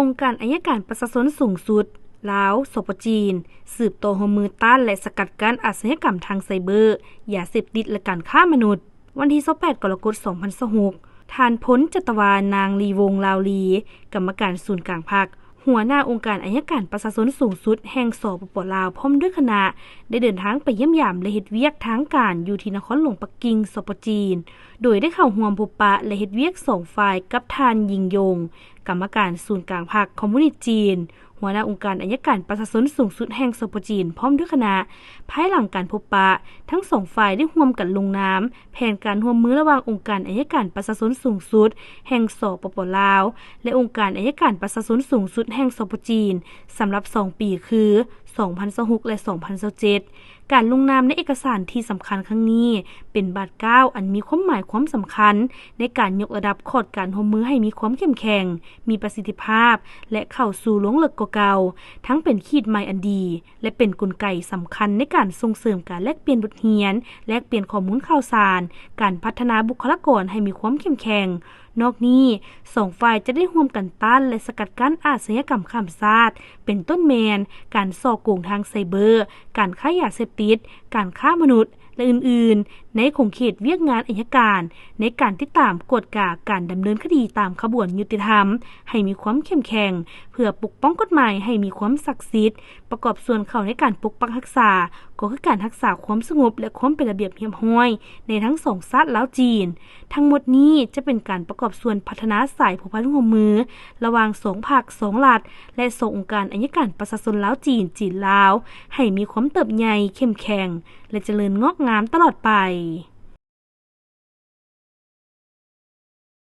องค์การอัยการประชาชนสูงสุดลาวสปจีนสืบโตร่วมมือต้านและสกัดกั้นอาชญากรรมทางไซเบอร์ยาเสพติดและการค้ามนุษย์วันที่28กรกฎาคม2026ท่านพ้นจัตวานางลีวงลาวลีกรรมการศูนย์กลางภาคหัวหน้าองค์การอัยการประชาชนสูงสุดแห่งสปป.ลาวพร้อมด้วยคณะได้เดินทางไปเยี่ยมยามและเฮ็ดเวียกทางการอยู่ที่นครหลวงปักกิ่งสปจีนโดยได้เข้าร่วมพบปะและเฮ็ดเวียก2ฝ่ายกับท่านยิงยงกรรมการศูนย์กลางภาคคอมมิวนิสต์จีนหัวหน้าองค์การอัยการประชาชนสูงสุดแห่งสปจีนพร้อมด้วยคณะภายหลังการพบปะทั้ง2ฝ่ายได้ร่วมกันลงนามแผนการร่วมมือระหว่างองค์การอัยการประชาชนสูงสุดแห่งสปป.ลาวและองค์การอัยการประชาชนสูงสุดแห่งสปจีนสำหรับ2ปีคือ2026และ2027การลงนามในเอกสารที่สำคัญครั้งนี้เป็นบาทก้าวอันมีความหมายความสำคัญในการยกระดับขอดการร่วมมือให้มีความเข้มแข็งมีประสิทธิภาพและเข้าสู่ลงลึกกว่าเก่าทั้งเป็นขีดหมายอันดีและเป็นกลไกสำคัญในการส่งเสริมการแลกเปลี่ยนบทเรียนแลกเปลี่ยนข้อมูลข่าวสารการพัฒนาบุคลากรให้มีความเข้มแข็งนอกนี้2ฝ่ายจะได้ร่วมกันต้านและสกัดกั้นอาชญากรรมข้ามชาติเป็นต้นแมนการส่อโกงทางไซเบอร์การค้ายาเสพติดการค้ามนุษย์และอื่นๆในของเขตเวียกงานอัยการในการติดตามกฎกาการดำเนินคดีตามขบวนยุติธรรมให้มีความเข้มแข็งเพื่อปกป้องกฎหมายให้มีความศักดิ์สิทธิ์ประกอบส่วนเข้าในการปกปักรักษาก็คือการรักษาความสงบและความเป็นระเบียบเรียบร้อยในทั้ง2ชาติลาวจีนทั้งหมดนี้จะเป็นการประกอบส่วนพัฒนาสายผูกพันร่วมมือระหว่าง2ภาค2รัฐและ2องค์การอัยการประชาชนลาวจีนจีนลาวให้มีความเติบใหญ่เข้มแข็งและเจริญงอกงามตลอดไป